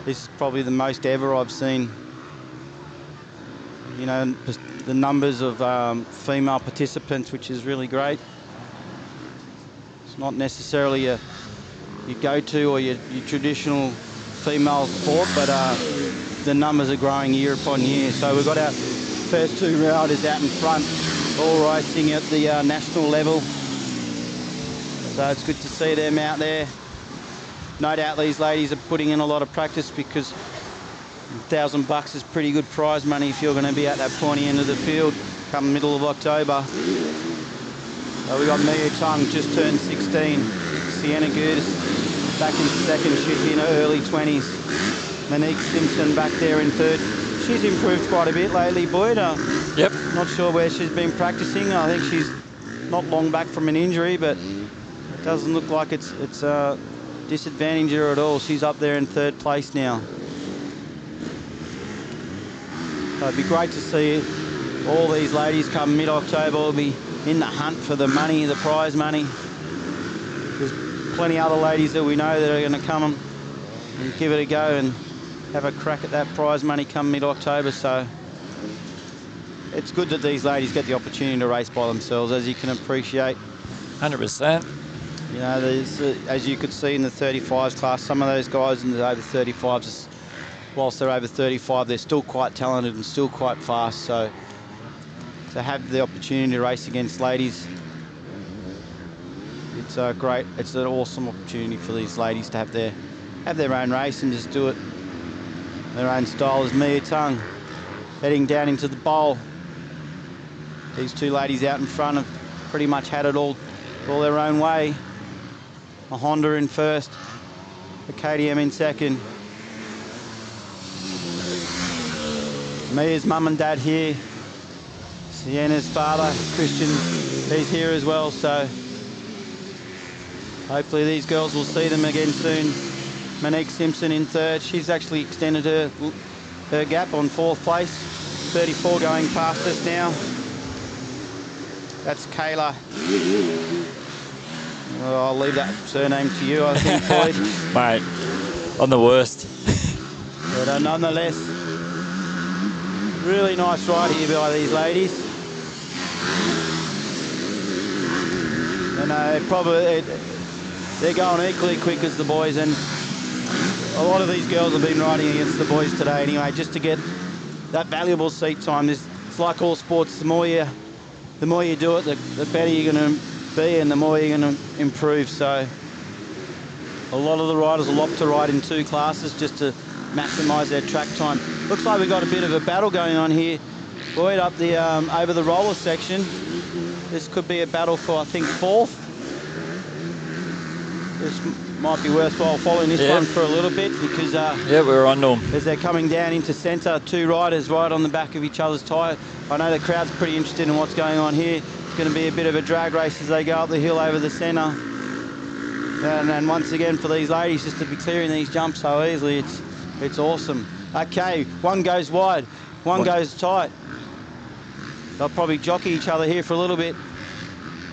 This is probably the most ever I've seen. You know, the numbers of female participants, which is really great. It's not necessarily your go-to or your traditional female sport, but the numbers are growing year upon year. So we've got our first two riders out in front, all racing at the national level. So it's good to see them out there. No doubt these ladies are putting in a lot of practice, because $1,000 is pretty good prize money if you're going to be at that pointy end of the field come middle of October. So we got Mia Tung, just turned 16. Sienna Gudis back in second. She's in her early 20s. Monique Simpson back there in third. She's improved quite a bit lately, Boyd. Yep. Not sure where she's been practicing. I think she's not long back from an injury, but it doesn't look like it's disadvantaged her at all. She's up there in third place now. So it'd be great to see all these ladies come mid-October. Will be in the hunt for the money, the prize money. There's plenty other ladies that we know that are going to come and give it a go and have a crack at that prize money come mid-October. So it's good that these ladies get the opportunity to race by themselves, as you can appreciate. 100%. You know, there's, as you could see in the 35s class, some of those guys in the over 35s, whilst they're over 35, they're still quite talented and still quite fast. So to have the opportunity to race against ladies, it's great. It's an awesome opportunity for these ladies to have their own race and just do it their own style. As Mia Tung heading down into the bowl. These two ladies out in front have pretty much had it all their own way. A Honda in first, a KTM in second. Mia's mum and dad here. Sienna's father, Christian, he's here as well. So hopefully these girls will see them again soon. Monique Simpson in third. She's actually extended her gap on fourth place. 34 going past us now. That's Kayla. Well, I'll leave that surname to you, I think, Boyd. Mate, I'm the worst. But nonetheless, really nice ride here by these ladies. And they're going equally quick as the boys, and a lot of these girls have been riding against the boys today anyway, just to get that valuable seat time. It's like all sports, the more you do it, the better you're going to be and the more you're going to improve. So a lot of the riders will opt to ride in two classes just to maximise their track time. Looks like we've got a bit of a battle going on here, Boyd, up the over the roller section. This could be a battle for, I think, fourth. This might be worthwhile following this one for a little bit, because yeah, we're on them as they're coming down into centre. Two riders right on the back of each other's tyre. I know the crowd's pretty interested in what's going on here. It's going to be a bit of a drag race as they go up the hill over the centre. And once again, for these ladies just to be clearing these jumps so easily, it's awesome. Okay, one goes wide, one goes tight. They'll probably jockey each other here for a little bit.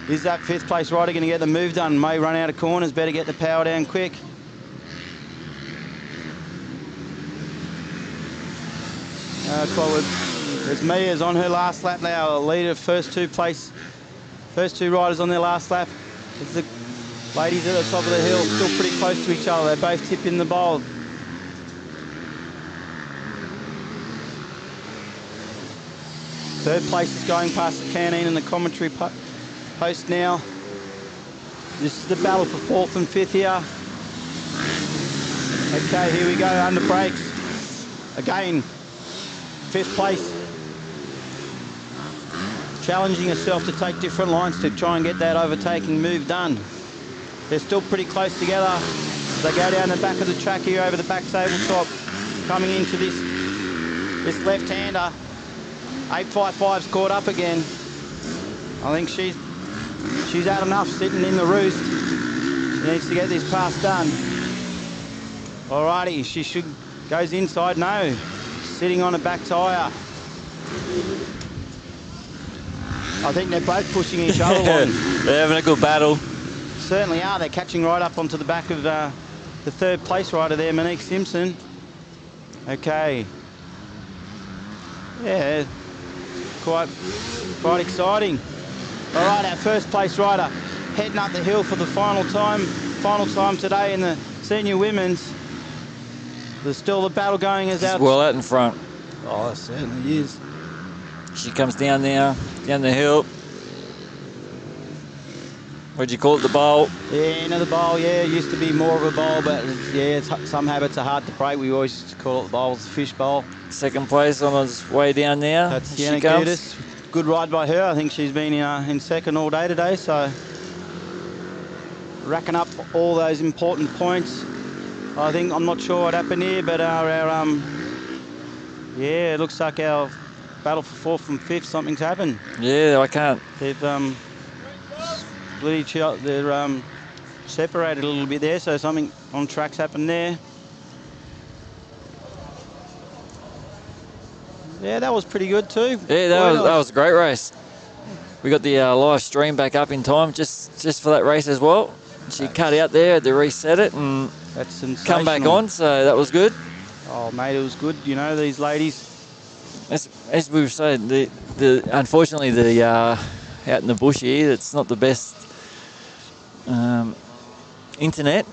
Is that fifth place rider going to get the move done? May run out of corners, better get the power down quick. That's what there's Mia's on her last lap now. Leader, first two riders on their last lap. It's the ladies at the top of the hill, still pretty close to each other. They both tip in the bowl. Third place is going past the canteen and the commentary post now. This is the battle for fourth and fifth here. Okay, here we go, under brakes. Again, fifth place. Challenging herself to take different lines to try and get that overtaking move done. They're still pretty close together. They go down the back of the track here over the back tabletop, coming into this left-hander. 855's caught up again. I think she's had enough sitting in the roost. She needs to get this pass done. Alrighty, she goes inside. No, sitting on a back tyre. I think they're both pushing each other on. They're having a good battle. Certainly are. They're catching right up onto the back of the third place rider there, Monique Simpson. Okay. Yeah, quite exciting. All right, our first place rider heading up the hill for the final time today in the senior women's. There's still the battle going as She's out. well out in front. Oh, it certainly is. She comes down now, down the hill. What'd you call it, the bowl? Yeah, the bowl, yeah, it used to be more of a bowl, but yeah, some habits are hard to break. We always used to call it the bowl, it's the fish bowl. Second place on his way down now. That's Here Sienna she comes. Gudis. Good ride by her. I think she's been in second all day today, so racking up all those important points. I'm not sure what happened here, but yeah, it looks like our battle for fourth and fifth, something's happened. Yeah, I can't. They've split each other. They're separated a little bit there, so something on track's happened there. Yeah, that was pretty good too. Yeah, that was a great race. We got the live stream back up in time just for that race as well. She cut out there, had to reset it and that's sensational. Come back on, so that was good. Oh, mate, it was good. You know, these ladies. As we were saying, unfortunately out in the bush here, it's not the best internet.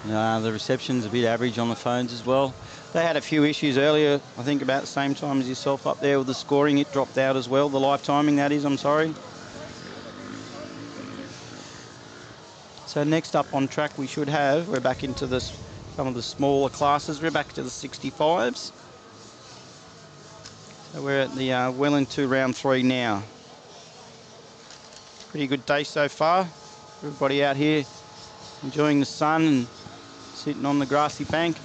No, the reception's a bit average on the phones as well. They had a few issues earlier, I think about the same time as yourself up there with the scoring. It dropped out as well, the live timing, that is, I'm sorry. So next up on track we should have, we're back into some of the smaller classes. We're back to the 65s. So we're at the well into round 3 now. Pretty good day so far. Everybody out here enjoying the sun and sitting on the grassy bank.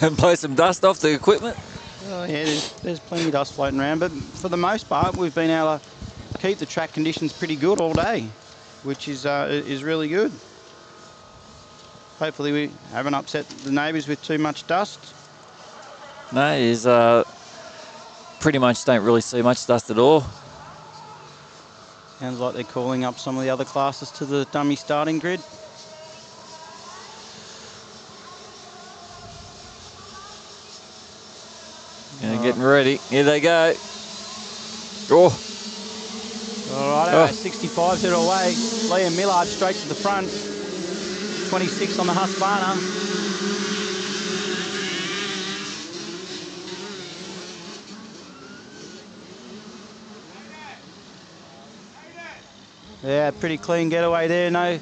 And blow some dust off the equipment. Oh yeah, there's plenty of dust floating around, but for the most part we've been able to keep the track conditions pretty good all day, which is really good. Hopefully we haven't upset the neighbours with too much dust. No, he's pretty much don't really see much dust at all. Sounds like they're calling up some of the other classes to the dummy starting grid. Getting ready. Here they go. Oh. All right, 65's head away. Liam Millard straight to the front. 26 on the Husqvarna. Yeah, pretty clean getaway there. No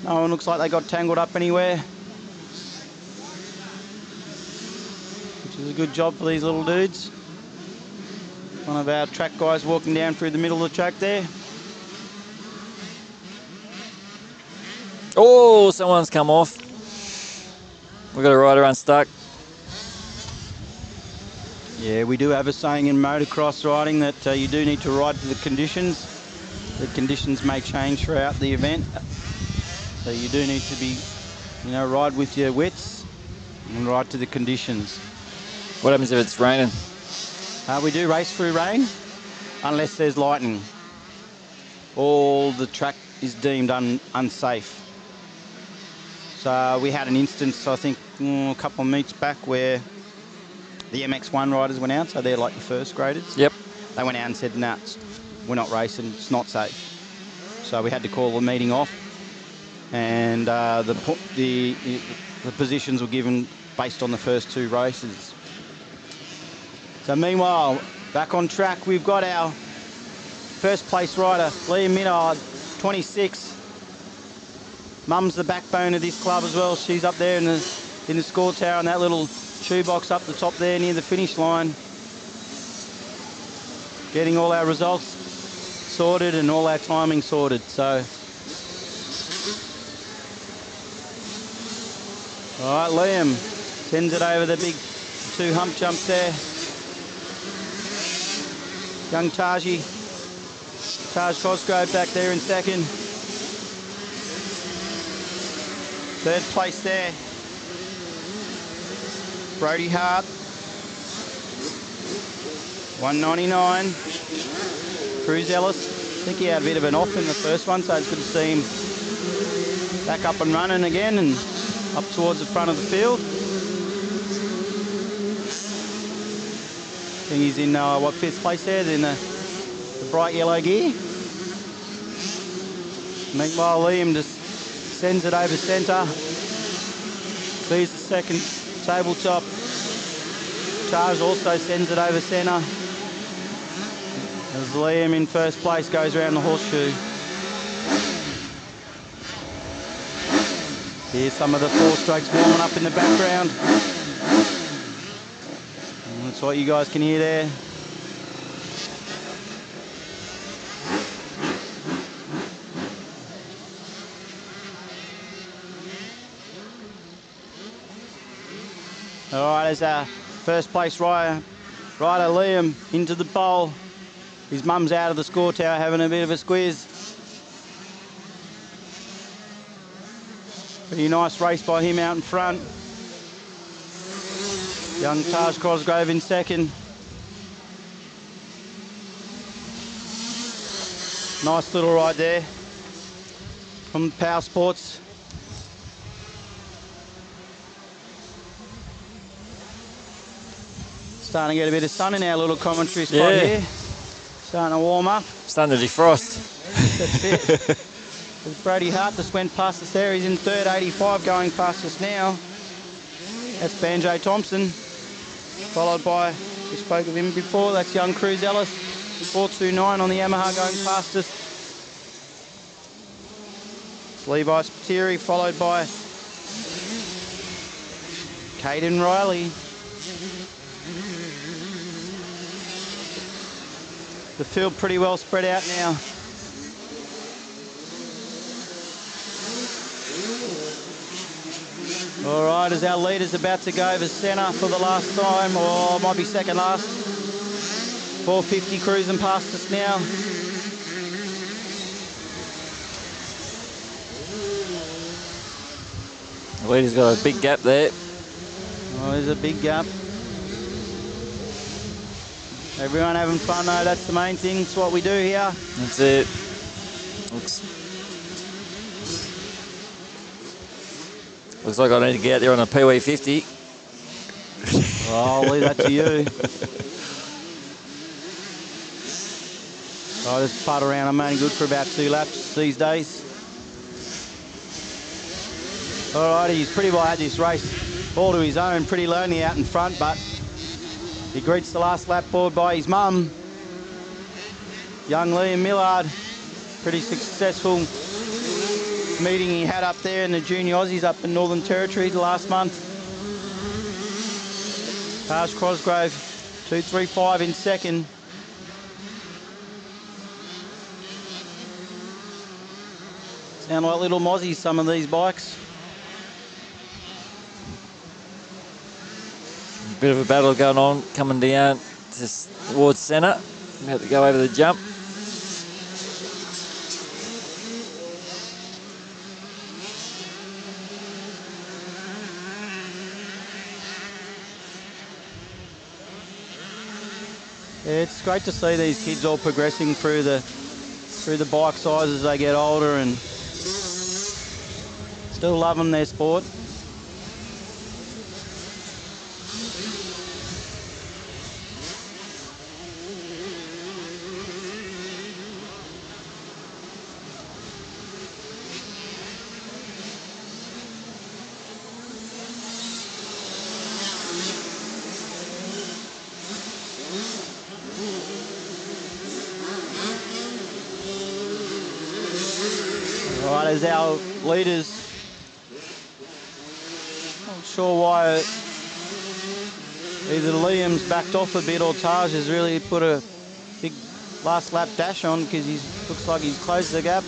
one looks like they got tangled up anywhere. Which is a good job for these little dudes. One of our track guys walking down through the middle of the track there. Oh, someone's come off. We've got a rider unstuck. Yeah, we do have a saying in motocross riding that you do need to ride to the conditions. The conditions may change throughout the event. So you do need to be, ride with your wits and ride to the conditions. What happens if it's raining? We do race through rain unless there's lightning. All the track is deemed unsafe. So we had an instance, I think, a couple of meets back where the MX1 riders went out, so they're like the first graders. Yep. They went out and said, nah, we're not racing, it's not safe. So we had to call the meeting off, and the positions were given based on the first 2 races. So meanwhile, back on track, we've got our first place rider, Liam Millard, 26. Mum's the backbone of this club as well. She's up there in the score tower in that little shoebox up the top there near the finish line. Getting all our results sorted and all our timing sorted. So, all right, Liam sends it over the big 2 hump jumps there. Young Taj Cosgrove back there in second. Third place there, Brody Hart, 199. Cruz Ellis, I think he had a bit of an off in the first one, so it's good to see him back up and running again and up towards the front of the field. think he's in, what, 5th place there, in the bright yellow gear. Meanwhile, Liam just sends it over centre. Clears the second tabletop. Taj also sends it over centre. As Liam in first place goes around the horseshoe. Here's some of the 4-strokes warming up in the background. And that's what you guys can hear there. All right, as our first place rider Liam into the pole. His mum's out of the score tower having a bit of a squeeze. Pretty nice race by him out in front. Young Taj Cosgrove in second. Nice little ride there from Power Sports. Starting to get a bit of sun in our little commentary spot here. Starting to warm up. Starting to defrost. That's it. As Brady Hart just went past us there. He's in third, 85, going past us now. That's Banjo Thompson. Followed by, we spoke of him before, that's young Cruz Ellis. 429 on the Yamaha going past us. It's Levi Spiteri, followed by Caden Riley. The field pretty well spread out now. All right, as our leader's about to go over centre for the last time, or might be second last. 450 cruising past us now. The leader's got a big gap there. Oh, there's a big gap. Everyone having fun though, that's the main thing. It's what we do here. That's it. Looks like I need to get out there on a Pee-wee 50. Well, I'll leave that to you. I just putt around. I'm only good for about 2 laps these days. All right, he's pretty well had this race all to his own, pretty lonely out in front, but he greets the last lap forward by his mum, young Liam Millard. Pretty successful meeting he had up there in the Junior Aussies up in Northern Territory the last month. Taj Cosgrove, 235 in second. Sound like little mozzies, some of these bikes. Bit of a battle going on, coming down towards centre. About to go over the jump. Yeah, it's great to see these kids all progressing through the bike size as they get older and still loving their sport. Right, as our leaders, not sure why either Liam's backed off a bit or Taj has really put a big last lap dash on, because he looks like he's closed the gap.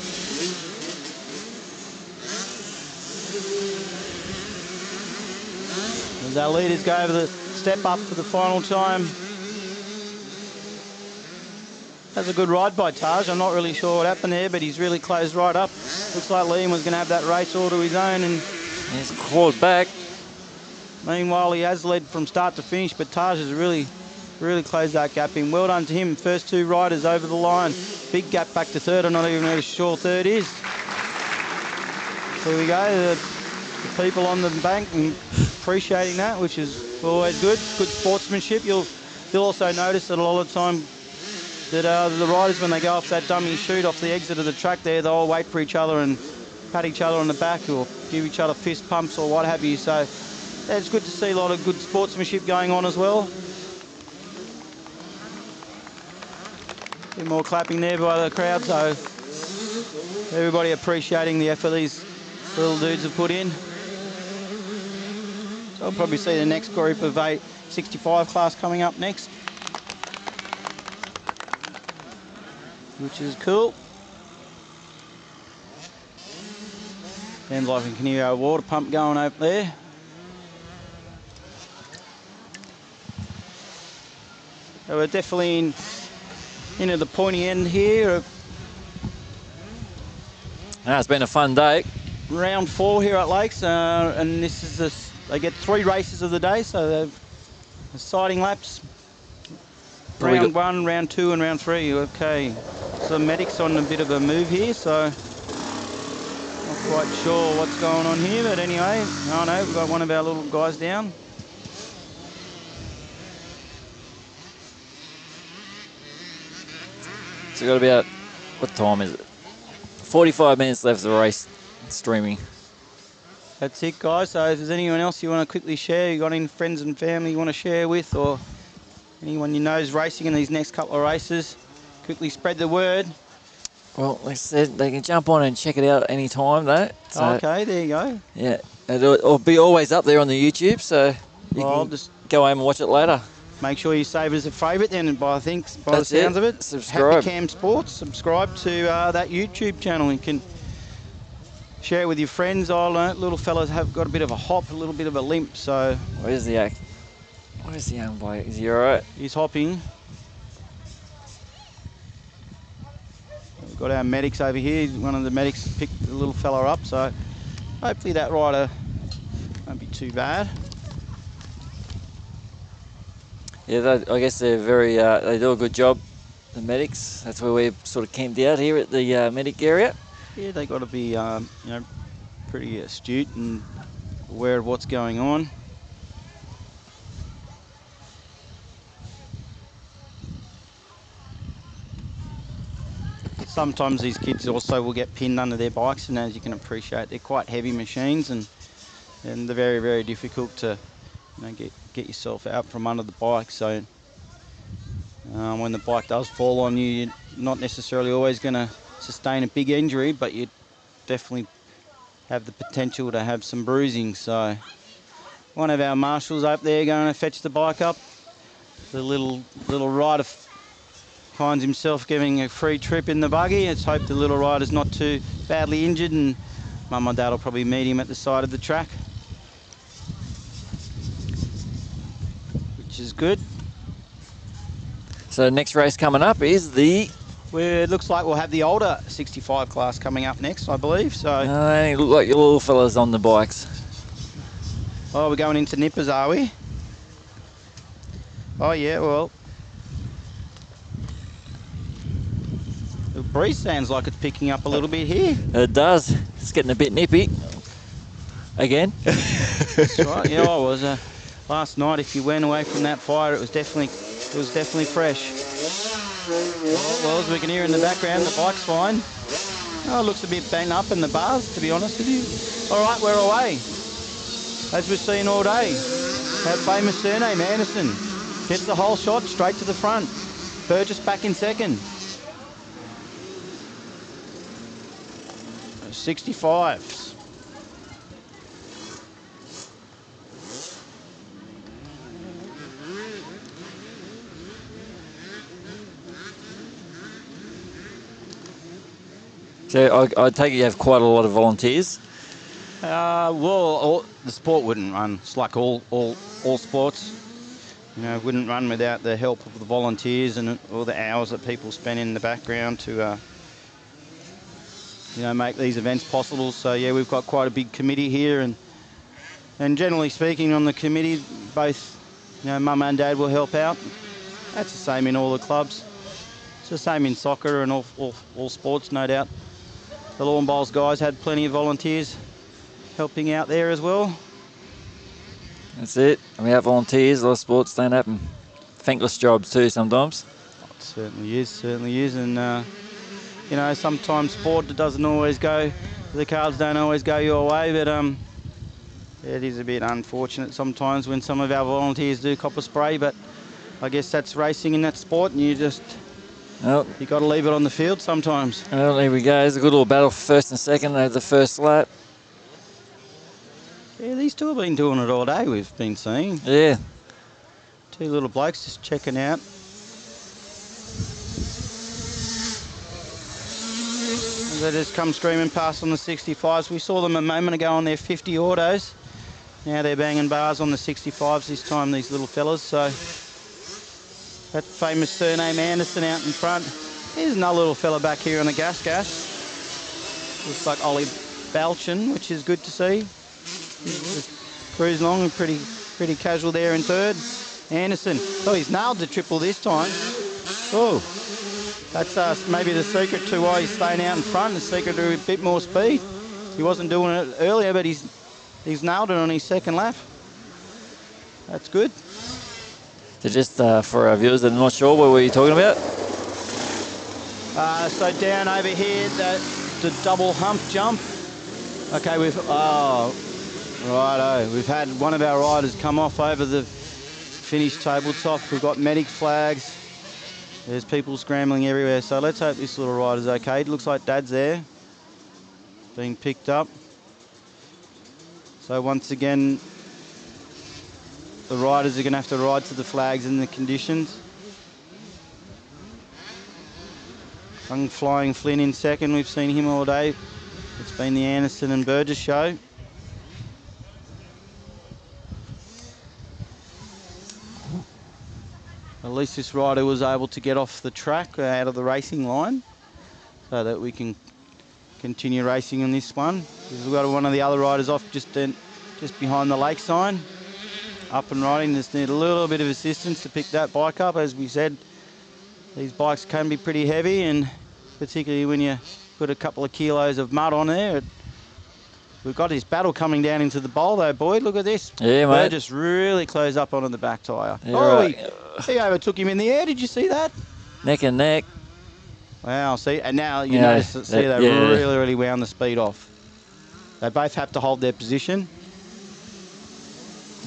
As our leaders go over the step up for the final time. That's a good ride by Taj. I'm not really sure what happened there, but he's really closed right up. Looks like Liam was going to have that race all to his own, and he's clawed back. Meanwhile, he has led from start to finish, but Taj has really closed that gap in. Well done to him. First 2 riders over the line. Big gap back to third. I'm not even really sure third is. So there we go. The people on the bank and appreciating that, which is always good. Good sportsmanship. You'll You'll also notice that a lot of the time that the riders, when they go off that dummy chute off the exit of the track there, they'll wait for each other and pat each other on the back or give each other fist pumps or what have you. So yeah, it's good to see a lot of good sportsmanship going on as well. A bit more clapping there by the crowd, so everybody appreciating the effort these little dudes have put in. So I'll probably see the next group of 65 class coming up next, which is cool. Sounds like we can hear our water pump going up there. So we're definitely into the pointy end here. It's been a fun day. Round 4 here at Lakes, and this is they get 3 races of the day, so they've sighting laps. Round 1, round 2, and round 3. Okay, so Medic's on a bit of a move here, so not quite sure what's going on here, but anyway, oh no, we've got one of our little guys down. So we've got about, what time is it? 45 minutes left of the race streaming. That's it, guys. So if there's anyone else you want to quickly share, you got any friends and family you want to share with, or anyone you know is racing in these next couple of races, quickly spread the word. Well, like I said, they can jump on and check it out any time, though. So, okay, there you go. Yeah, it'll be always up there on the YouTube, so you can just go home and watch it later. Make sure you save it as a favourite then, by the sounds of it. Subscribe. Happy Cam Sports. Subscribe to that YouTube channel. You can share it with your friends. Little fellas have got a bit of a hop, a little bit of a limp, so... Where's the young boy? Is he all right? He's hopping. We've got our medics over here. One of the medics picked the little fella up, so hopefully that rider won't be too bad. Yeah, I guess they're very, they do a good job, the medics. That's where we're sort of camped out here at the medic area. Yeah, they got to be, pretty astute and aware of what's going on. Sometimes these kids also will get pinned under their bikes, and as you can appreciate, they're quite heavy machines, and they're very, very difficult to get yourself out from under the bike. So when the bike does fall on you, you're not necessarily always going to sustain a big injury, but you definitely have the potential to have some bruising. So one of our marshals up there going to fetch the bike up. The little rider finds himself giving a free trip in the buggy. Let's hope the little rider's not too badly injured, and Mum and Dad will probably meet him at the side of the track, which is good. So next race coming up is the... It looks like we'll have the older 65 class coming up next, I believe. So. They look like your little fellas on the bikes. Oh, we're going into nippers, are we? Oh yeah, well. The breeze sounds like it's picking up a little bit here. It does. It's getting a bit nippy. Again. That's right. Yeah, I was. Last night, if you went away from that fire, it was definitely fresh. Well, as we can hear in the background, the bike's fine. Oh, it looks a bit bent up in the bars, to be honest with you. All right, we're away. As we've seen all day, our famous surname, Anderson, gets the whole shot straight to the front. Burgess back in second. 65s. So I take it you have quite a lot of volunteers? Well, the sport wouldn't run. It's like all sports. Wouldn't run without the help of the volunteers and all the hours that people spend in the background to, make these events possible. So yeah, we've got quite a big committee here, and generally speaking, on the committee, both Mum and Dad will help out. That's the same in all the clubs. It's the same in soccer and all sports, no doubt. The lawn bowls guys had plenty of volunteers helping out there as well. That's it. Without volunteers, a lot of sports don't happen. thankless job too sometimes. It certainly is. And, you know, sometimes sport doesn't always go, the cards don't always go your way, but it is a bit unfortunate sometimes when some of our volunteers do copper spray, but I guess that's racing in that sport, and you Well, got to leave it on the field sometimes. well, here we go. There's a good little battle for first and second over the first lap. Yeah, these two have been doing it all day, we've been seeing. Yeah. Two little blokes just checking out. They just come screaming past on the 65s. We saw them a moment ago on their 50 autos. Now they're banging bars on the 65s this time, these little fellas. So that famous surname Anderson out in front. Here's another little fella back here on the gas. Looks like Ollie Balchin, which is good to see. He's cruising along, pretty casual there in third. Anderson, oh, he's nailed the triple this time. Oh, that's maybe the secret to why he's staying out in front, the secret to a bit more speed. He wasn't doing it earlier, but he's nailed it on his second lap. That's good. So just for our viewers that are not sure, what were you talking about? So down over here, the double hump jump. Okay, we've had one of our riders come off over the finish tabletop. We've got medic flags. There's people scrambling everywhere. So let's hope this little rider's okay. It looks like Dad's there, being picked up. So once again, the riders are going to have to ride to the flags and the conditions. Young Flying Flynn in second. We've seen him all day. It's been the Anderson and Burgess show. At least this rider was able to get off the track out of the racing line so that we can continue racing on this one. We've got one of the other riders off just behind the lake sign. Up and riding, just need a little bit of assistance to pick that bike up. As we said, these bikes can be pretty heavy, and particularly when you put a couple of kilos of mud on there. We've got this battle coming down into the bowl though, Boyd. Look at this. Yeah, mate. Just really close up onto the back tyre. Yeah, oh, right. he overtook him in the air. Did you see that? Neck and neck. Wow, see, and now you Yeah, notice that, see, they really wound the speed off. They both have to hold their position.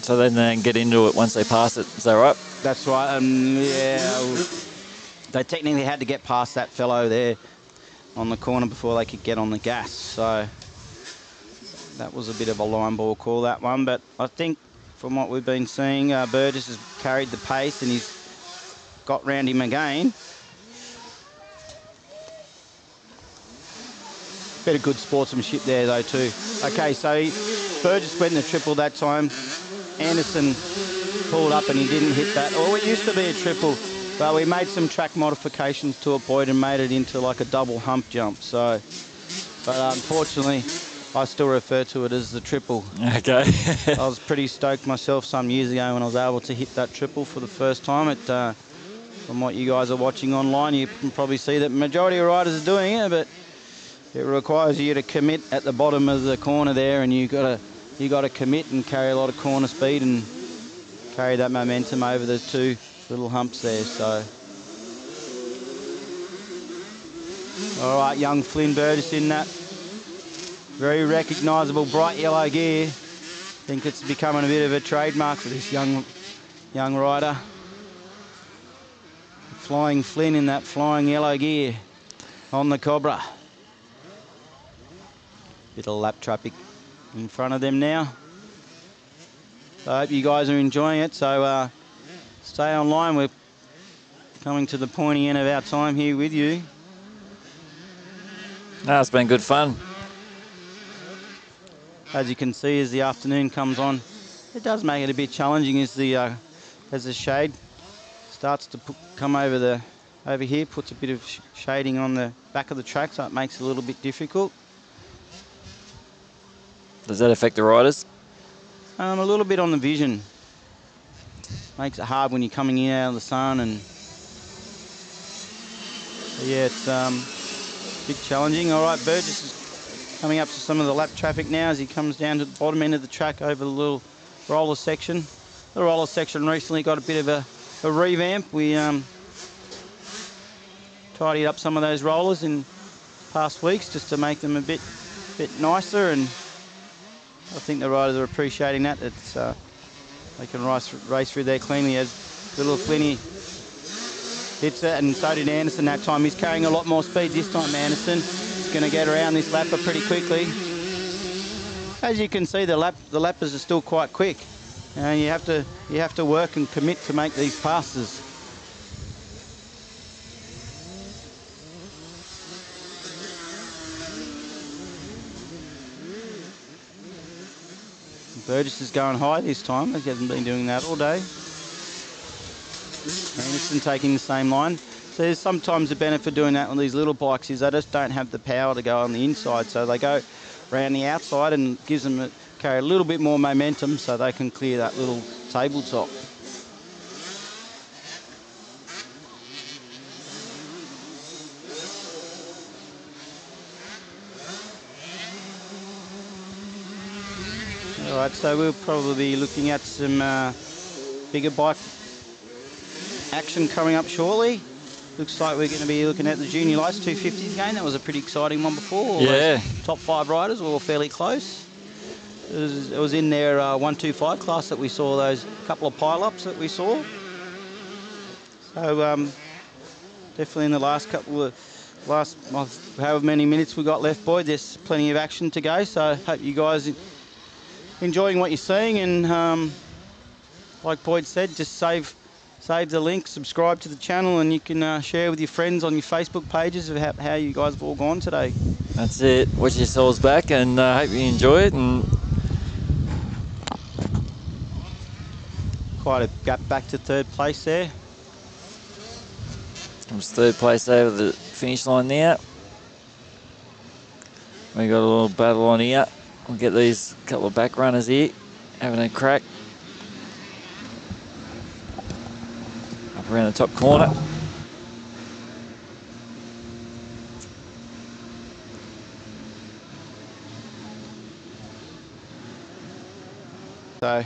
So then they can get into it once they pass it. Is that right? That's right. Yeah, they technically had to get past that fellow there on the corner before they could get on the gas. So that was a bit of a line ball call, that one. But I think from what we've been seeing, Burgess has carried the pace and he's got round him again. Bit of good sportsmanship there though too. Okay, so Burgess went in the triple that time. Anderson pulled up and he didn't hit that. Oh, it used to be a triple, but we made some track modifications to a point and made it into like a double hump jump. So, but unfortunately, I still refer to it as the triple. Okay. I was pretty stoked myself some years ago when I was able to hit that triple for the first time. From what you guys are watching online, you can probably see that majority of riders are doing it, but it requires you to commit at the bottom of the corner there, and you got to commit and carry a lot of corner speed and carry that momentum over the two little humps there. So, all right, young Flynn Burgess in that very recognisable bright yellow gear. I think it's becoming a bit of a trademark for this young rider. Flying Flynn in that flying yellow gear on the Cobra. Bit of lap traffic in front of them now. So I hope you guys are enjoying it. So stay online. We're coming to the pointy end of our time here with you. No, it's been good fun. As you can see, as the afternoon comes on, it does make it a bit challenging as the shade starts to come over here, puts a bit of shading on the back of the track, so it makes it a little bit difficult. Does that affect the riders? A little bit on the vision. Makes it hard when you're coming in out of the sun, and yeah, it's a bit challenging. All right, Burgess is coming up to some of the lap traffic now as he comes down to the bottom end of the track over the little roller section. The roller section recently got a bit of a a revamp. We tidied up some of those rollers in past weeks just to make them a bit nicer, and I think the riders are appreciating that. It's they can race through there cleanly as little Flinny hits it, and so did Anderson that time. He's carrying a lot more speed this time, Anderson. He's going to get around this lapper pretty quickly. As you can see, the lappers are still quite quick, and you have to work and commit to make these passes. Burgess is going high this time. He hasn't been doing that all day. Anderson taking the same line. So there's sometimes the benefit of doing that on these little bikes is they just don't have the power to go on the inside, so they go around the outside and gives them carry a little bit more momentum so they can clear that little tabletop. All right, so we'll probably be looking at some bigger bike action coming up shortly. Looks like we're going to be looking at the Junior Lights 250s again. That was a pretty exciting one before. All yeah. Top 5 riders were all fairly close. It was in their 125 class that we saw those couple of pile-ups that we saw. So definitely in the last however many minutes we got left, boy, there's plenty of action to go. So I hope you guys enjoying what you're seeing, and like Boyd said, just save the link, subscribe to the channel, and you can share with your friends on your Facebook pages of how you guys have all gone today. That's it. Watch yourselves back, and hope you enjoy it. And quite a gap back to third place there. comes third place over the finish line now. We got a little battle on here. We'll get these couple of back runners here having a crack. Up around the top corner. So